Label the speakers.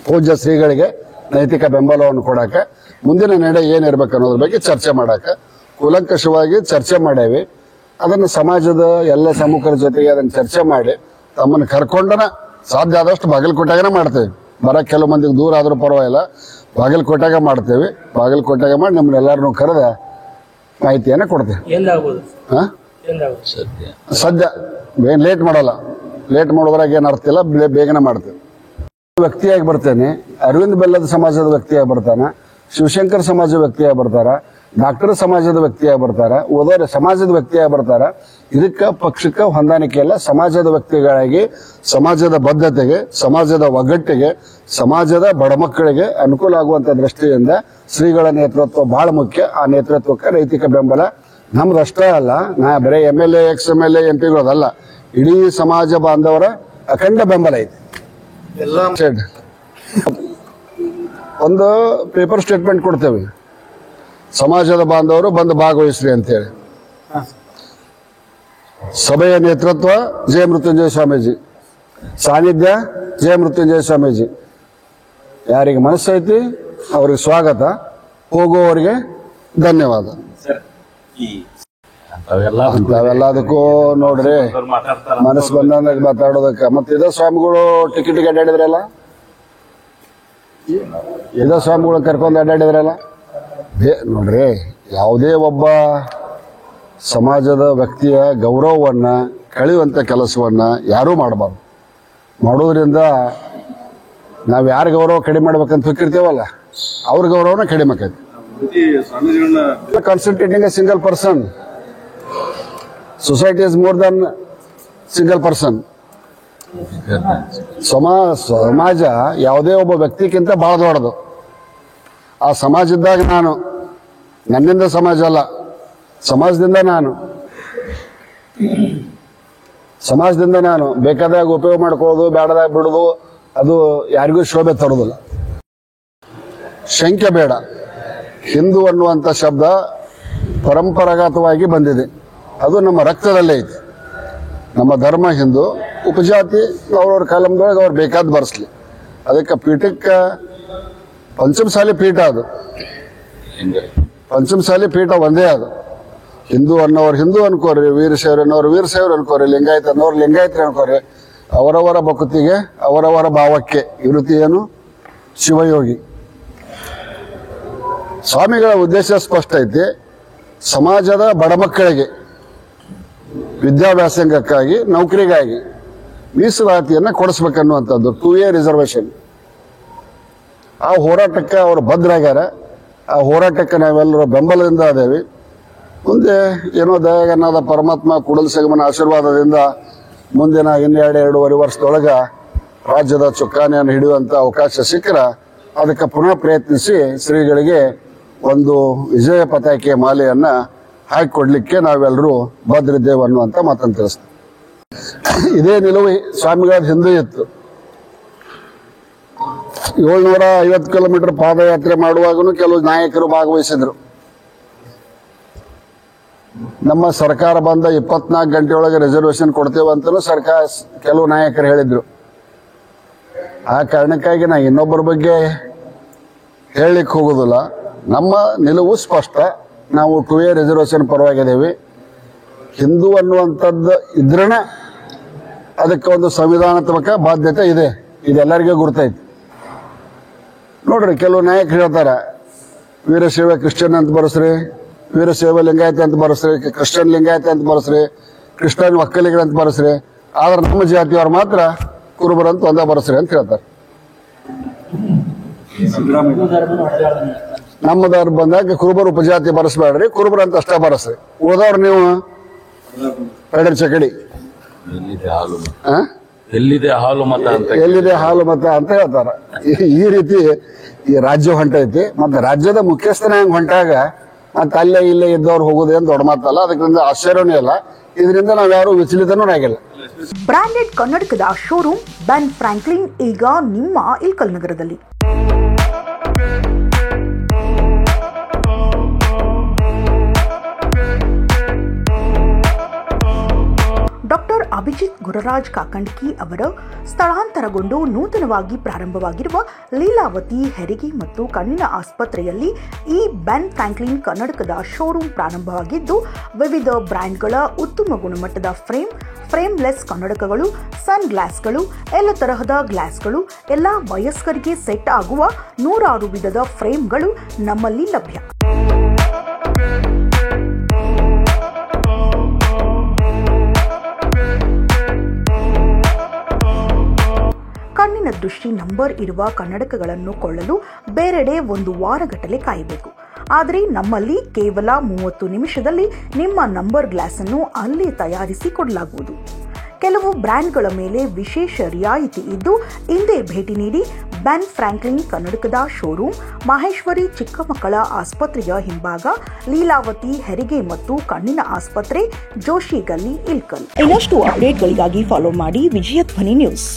Speaker 1: ಪೂಜ್ಯ ಶ್ರೀಗಳಿಗೆ ನೈತಿಕ ಬೆಂಬಲವನ್ನು ಕೊಡಕ್ಕೆ ಮುಂದಿನ ನಡೆ ಏನಿರ್ಬೇಕು ಅನ್ನೋದ್ರ ಬಗ್ಗೆ ಚರ್ಚೆ ಮಾಡಕ್ಕೆ ಕೂಲಂಕಷವಾಗಿ ಚರ್ಚೆ ಮಾಡೇವಿ. ಅದನ್ನು ಸಮಾಜದ ಎಲ್ಲ ಪ್ರಮುಖರ ಜೊತೆಗೆ ಅದನ್ನು ಚರ್ಚೆ ಮಾಡಿ ತಮ್ಮನ್ನು ಕರ್ಕೊಂಡನ ಸಾಧ್ಯ ಆದಷ್ಟು ಬಾಗಲಕೋಟೆಗೆ ಮಾಡ್ತೇವೆ. ಬರಕ್ಕೆ ಕೆಲವು ಮಂದಿಗೆ ದೂರ ಆದ್ರೂ ಪರವಾಗಿಲ್ಲ, ಬಾಗಲಕೋಟೆಗೆ ಮಾಡ್ತೇವೆ. ಬಾಗಲಕೋಟೆಗೆ ಮಾಡಿ ನಮ್ಮನ್ನೆಲ್ಲರನ್ನೂ ಕರೆದ ಮಾಹಿತಿಯನ್ನು ಕೊಡ್ತೇವೆ. ಸದ್ಯ ಏನ್ ಲೇಟ್ ಮಾಡಲ್ಲ. ಲೇಟ್ ಮಾಡೋದ್ರಾಗ ಏನು ಅರ್ಥ ಇಲ್ಲ, ಬೇಗನೆ ಮಾಡ್ತೇವೆ. ವ್ಯಕ್ತಿಯಾಗಿ ಬರ್ತೇನೆ, ಅರವಿಂದ್ ಬೆಲ್ಲದ ಸಮಾಜದ ವ್ಯಕ್ತಿಯಾಗಿ ಬರ್ತಾನೆ, ಶಿವಶಂಕರ್ ಸಮಾಜದ ವ್ಯಕ್ತಿಯಾಗಿ ಬರ್ತಾರ, ಡಾಕ್ಟರ್ ಸಮಾಜದ ವ್ಯಕ್ತಿಯಾಗಿ ಬರ್ತಾರ, ಓದೋರೆ ಸಮಾಜದ ವ್ಯಕ್ತಿಯಾಗಿ ಬರ್ತಾರ. ಇದಕ್ಕೆ ಪಕ್ಷಕ್ಕೆ ಹೊಂದಾಣಿಕೆ ಇಲ್ಲ. ಸಮಾಜದ ವ್ಯಕ್ತಿಗಳಾಗಿ ಸಮಾಜದ ಬದ್ಧತೆಗೆ, ಸಮಾಜದ ಒಗ್ಗಟ್ಟಿಗೆ, ಸಮಾಜದ ಬಡಮಕ್ಕಳಿಗೆ ಅನುಕೂಲ ಆಗುವಂತ ದೃಷ್ಟಿಯಿಂದ ಶ್ರೀಗಳ ನೇತೃತ್ವ ಬಹಳ ಮುಖ್ಯ. ಆ ನೇತೃತ್ವಕ್ಕೆ ನೈತಿಕ ಬೆಂಬಲ ನಮ್ದಷ್ಟೇ ಅಲ್ಲ, ನಾ ಬರೀ MLA XMLA MP ಗಳದಲ್ಲ, ಇಡೀ ಸಮಾಜ ಬಾಂಧವರ ಅಖಂಡ ಬೆಂಬಲ ಐತಿ. ಒಂದು ಪೇಪರ್ ಸ್ಟೇಟ್ಮೆಂಟ್ ಕೊಡ್ತೇವೆ, ಸಮಾಜದ ಬಾಂಧವರು ಬಂದು ಭಾಗವಹಿಸ್ರಿ ಅಂತೇಳಿ. ಸಭೆಯ ನೇತೃತ್ವ ಜಯ ಮೃತ್ಯುಂಜಯ ಸ್ವಾಮೀಜಿ, ಸಾನ್ನಿಧ್ಯ ಜಯ ಮೃತ್ಯುಂಜಯ ಸ್ವಾಮೀಜಿ. ಯಾರಿಗೆ ಮನಸ್ಸೈತಿ ಅವ್ರಿಗೆ ಸ್ವಾಗತ, ಹೋಗುವವರಿಗೆ ಧನ್ಯವಾದ. ಅಂತಾವೆಲ್ಲದಕ್ಕೂ ನೋಡ್ರಿ ಮನಸ್ಸು ಬಂದಾಗ ಮಾತಾಡೋದಕ್ಕ. ಮತ್ತೆ ಇದ ಸ್ವಾಮಿಗಳು ಟಿಕೆಟ್ ಅಡ್ಡಾಡಿದ್ರಲ್ಲ, ಇದ ಸ್ವಾಮಿಗಳು ಕರ್ಕೊಂಡು ಅಡ್ಡಾಡಿದ್ರಲ್ಲ. ನೋಡ್ರಿ, ಯಾವುದೇ ಒಬ್ಬ ಸಮಾಜದ ವ್ಯಕ್ತಿಯ ಗೌರವವನ್ನ ಕಳೆಯುವಂತ ಕೆಲಸವನ್ನ ಯಾರೂ ಮಾಡಬಾರ್ದು. ಮಾಡೋದ್ರಿಂದ ನಾವ್ ಯಾರ ಗೌರವ ಕಡಿಮೆ ಮಾಡ್ಬೇಕಂತ ಹೋಗಿರ್ತೇವಲ್ಲ, ಅವ್ರ ಗೌರವನ ಕಡಿಮೆ ಆಕೈತಿ. Concentrating A single person, society is more than single person. ಸಮಾಜ ಯಾವುದೇ ಒಬ್ಬ ವ್ಯಕ್ತಿಗಿಂತ ಬಹಳ ದೊಡ್ಡದು. ಆ ಸಮಾಜದಾಗ ನಾನು, ನನ್ನಿಂದ ಸಮಾಜ ಅಲ್ಲ, ಸಮಾಜದಿಂದ ನಾನು ಬೇಕಾದಾಗ ಉಪಯೋಗ ಮಾಡ್ಕೊಳ್ಳೋದು, ಬೇಡದಾಗ ಬಿಡೋದು, ಅದು ಯಾರಿಗೂ ಶೋಭೆ ತರೋದಿಲ್ಲ. ಶಂಕೆ ಬೇಡ. ಹಿಂದೂ ಅನ್ನುವಂಥ ಶಬ್ದ ಪರಂಪರಾಗತವಾಗಿ ಬಂದಿದೆ, ಅದು ನಮ್ಮ ರಕ್ತದಲ್ಲೇ ಐತಿ. ನಮ್ಮ ಧರ್ಮ ಹಿಂದೂ, ಉಪಜಾತಿ ಅವ್ರವ್ರ ಕಾಲಂದೊಳಗೆ ಅವ್ರು ಬೇಕಾದ ಬರ್ಸ್ಲಿ. ಅದಕ್ಕೆ ಪೀಠಕ್ಕೆ ಪಂಚಮಸಾಲಿ ಪೀಠ, ಅದು ಪಂಚಮಸಾಲಿ ಪೀಠ ಒಂದೇ. ಅದು ಹಿಂದೂ ಅನ್ನೋರು ಹಿಂದೂ ಅನ್ಕೋರಿ, ವೀರಶೈವರು ಅನ್ನೋರು ವೀರಶೈವರು ಅನ್ಕೋರಿ, ಲಿಂಗಾಯತ ಅನ್ನೋರು ಲಿಂಗಾಯತರು ಅನ್ಕೋರಿ. ಅವರವರ ಭಕ್ತಿಗೆ, ಅವರವರ ಭಾವಕ್ಕೆ ಇರುತಿ ಏನು ಶಿವಯೋಗಿ. ಸ್ವಾಮಿಗಳ ಉದ್ದೇಶ ಸ್ಪಷ್ಟ ಐತಿ. ಸಮಾಜದ ಬಡಮಕ್ಕಳಿಗೆ ವಿದ್ಯಾಭ್ಯಾಸಕ್ಕಾಗಿ, ನೌಕರಿಗಾಗಿ ಮೀಸಲಾತಿಯನ್ನ ಕೊಡಿಸ್ಬೇಕನ್ನುವಂಥದ್ದು 2A ರಿಸರ್ವೇಶನ್. ಆ ಹೋರಾಟಕ್ಕೆ ಅವರು ಬದ್ಧರಾಗ್ಯಾರ. ಆ ಹೋರಾಟಕ್ಕೆ ನಾವೆಲ್ಲರೂ ಬೆಂಬಲದಿಂದ ಅದೇವಿ. ಮುಂದೆ ಏನೋ ದಯಾಗನ್ನಾದ ಪರಮಾತ್ಮ ಕೂಡಲ ಸಂಗಮನ ಆಶೀರ್ವಾದದಿಂದ ಮುಂದಿನ 2.5 ವರ್ಷದೊಳಗ ರಾಜ್ಯದ ಚುಕ್ಕಾಣಿಯನ್ನು ಹಿಡಿಯುವಂತ ಅವಕಾಶ ಸಿಕ್ಕರ ಅದಕ್ಕೆ ಪುನಃ ಪ್ರಯತ್ನಿಸಿ ಶ್ರೀಗಳಿಗೆ ಒಂದು ವಿಜಯ ಪತಾಕೆಯ ಮಾಲೆಯನ್ನ ಹಾಕಿಕೊಡ್ಲಿಕ್ಕೆ ನಾವೆಲ್ಲರೂ ಬದ್ರಿದ್ದೇವೆ ಅನ್ನುವಂತ ಮಾತನ್ನು ತಿಳಿಸ್ತೇವೆ. ಇದೇ ನಿಲುವು ಸ್ವಾಮಿಗಳ ಹಿಂದೆ ಇತ್ತು. 750 ಕಿಲೋಮೀಟರ್ ಪಾದಯಾತ್ರೆ ಮಾಡುವಾಗಲೂ ಕೆಲವು ನಾಯಕರು ಭಾಗವಹಿಸಿದ್ರು. ನಮ್ಮ ಸರ್ಕಾರ ಬಂದ 24 ಗಂಟೆಯೊಳಗೆ ರಿಸರ್ವೇಶನ್ ಕೊಡ್ತೇವೆ ಅಂತಲೂ ಸರ್ಕಾರ ಕೆಲವು ನಾಯಕರು ಹೇಳಿದ್ರು. ಆ ಕಾರಣಕ್ಕಾಗಿ ನಾ ಇನ್ನೊಬ್ಬರ ಬಗ್ಗೆ ಹೇಳಲಿಕ್ಕೆ ಹೋಗೋದಿಲ್ಲ. ನಮ್ಮ ನಿಲುವು ಸ್ಪಷ್ಟ. ನಾವು 2A ರಿಸರ್ವೇಶನ್ ಪರವಾಗಿದ್ದೇವೆ. ಹಿಂದೂ ಅನ್ನುವಂಥದ್ದು ಇದ್ರನ ಅದಕ್ಕೆ ಒಂದು ಸಂವಿಧಾನಾತ್ಮಕ ಬಾಧ್ಯತೆ ಇದೆ, ಇದೆಲ್ಲರಿಗೂ ಗುರ್ತೈತಿ. ನೋಡ್ರಿ, ಕೆಲವು ನಾಯಕರು ಹೇಳ್ತಾರ ವೀರಶೈವ ಕ್ರಿಶ್ಚಿಯನ್ ಅಂತ ಬರಸ್ರಿ, ವೀರಶೈವ ಲಿಂಗಾಯತ ಅಂತ ಬರಸ್ರಿ, ಕ್ರಿಶ್ಚಿಯನ್ ಲಿಂಗಾಯತ ಅಂತ ಬರಸ್ರಿ, ಕ್ರಿಶ್ಚಿಯನ್ ಒಕ್ಕಲಿಗರ ಅಂತ ಬರಸ್ರಿ, ಆದ್ರೆ ನಮ್ಮ ಜಾತಿಯವ್ರು ಮಾತ್ರ ಕುರುಬರಂತ ಒಂದ ಬರಸ್ರಿ ಅಂತ ಹೇಳ್ತಾರೆ. ನಮ್ಮದವ್ರು ಬಂದಾಗ ಕುರುಬರು ಉಪಜಾತಿ ಬರಸ್ಬೇಡ್ರಿ, ಕುರುಬರು ಅಂತ ಅಷ್ಟೇ ಬರಸ್ರಿ, ಉಳಿದವ್ರು ನೀವು ಪೆಡರ್ ಚಕಡಿ.
Speaker 2: ಎಲ್ಲಿದೆ ಹಾಲು
Speaker 1: ಮತ ಅಂತ ಹೇಳ್ತಾರ. ಈ ರೀತಿ ಈ ರಾಜ್ಯ ಹೊಂಟೈತಿ. ಮತ್ತೆ ರಾಜ್ಯದ ಮುಖ್ಯಸ್ಥನ ಹೆಂಗ್ ಹೊಂಟಾಗ ಮತ್ತೆ ಅಲ್ಲೇ ಇಲ್ಲೇ ಇದ್ದವ್ರು ಹೋಗೋದೇನು ದೊಡ್ಡ ಮಾತಲ್ಲ. ಅದಕ್ಕಿಂತ ಆಶ್ಚರ್ಯನೂ ಇಲ್ಲ. ಇದರಿಂದ ನಾವ್ಯಾರು ವಿಚಲಿತನೂ ಆಗಿಲ್ಲ.
Speaker 3: ಬ್ರಾಂಡೆಡ್ ಕನ್ನಡಕದ ಶೋರೂಮ್ ಬೆನ್ ಫ್ರಾಂಕ್ಲಿನ್ ಈಗ ನಿಮ್ಮ ಇಲ್ಕಲ್ ನಗರದಲ್ಲಿ. ಡಾಕ್ಟರ್ ಅಭಿಜಿತ್ ಗುರುರಾಜ್ ಕಾಕಂಡ್ಕಿ ಅವರ ಸ್ಥಳಾಂತರಗೊಂಡು ನೂತನವಾಗಿ ಪ್ರಾರಂಭವಾಗಿರುವ ಲೀಲಾವತಿ ಹೆರಿಗೆ ಮತ್ತು ಕಣ್ಣಿನ ಆಸ್ಪತ್ರೆಯಲ್ಲಿ ಈ ಬೆನ್ ಫ್ರಾಂಕ್ಲಿನ್ ಕನ್ನಡಕದ ಶೋರೂಮ್ ಪ್ರಾರಂಭವಾಗಿದ್ದು, ವಿವಿಧ ಬ್ರ್ಯಾಂಡ್ಗಳ ಉತ್ತಮ ಗುಣಮಟ್ಟದ ಫ್ರೇಮ್ಲೆಸ್ ಕನ್ನಡಕಗಳು, ಸನ್ ಗ್ಲಾಸ್ಗಳು, ಎಲ್ಲ ತರಹದ ಗ್ಲಾಸ್ಗಳು, ಎಲ್ಲ ವಯಸ್ಕರಿಗೆ ಸೆಟ್ ಆಗುವ 106 ವಿಧದ ಫ್ರೇಮ್ಗಳು ನಮ್ಮಲ್ಲಿ ಲಭ್ಯ. ಕಣ್ಣಿನ ದೃಷ್ಟಿ ನಂಬರ್ ಇರುವ ಕನ್ನಡಕಗಳನ್ನು ಕೊಳ್ಳಲು ಬೇರೆಡೆ 1 ವಾರಗಟ್ಟಲೆ ಕಾಯಬೇಕು. ಆದರೆ ನಮ್ಮಲ್ಲಿ ಕೇವಲ 30 ನಿಮಿಷದಲ್ಲಿ ನಿಮ್ಮ ನಂಬರ್ ಗ್ಲಾಸ್ ಅನ್ನು ಅಲ್ಲೇ ತಯಾರಿಸಿ ಕೊಡಲಾಗುವುದು. ಕೆಲವು ಬ್ರ್ಯಾಂಡ್ಗಳ ಮೇಲೆ ವಿಶೇಷ ರಿಯಾಯಿತಿ ಇದ್ದು, ಹಿಂದೆ ಭೇಟಿ ನೀಡಿ. ಬೆನ್ ಫ್ರಾಂಕ್ಲಿನ್ ಕನ್ನಡಕದ ಶೋರೂಮ್, ಮಾಹೇಶ್ವರಿ ಚಿಕ್ಕಮಕ್ಕಳ ಆಸ್ಪತ್ರೆಯ ಹಿಂಭಾಗ, ಲೀಲಾವತಿ ಹೆರಿಗೆ ಮತ್ತು ಕಣ್ಣಿನ ಆಸ್ಪತ್ರೆ, ಜೋಶಿ ಗಲ್ಲಿ, ಇಲ್ಕಲ್. ಇನ್ನಷ್ಟು ಅಪ್ಡೇಟ್ಗಳಿಗಾಗಿ ಫಾಲೋ ಮಾಡಿ ವಿಜಯ ಧ್ವನಿ ನ್ಯೂಸ್.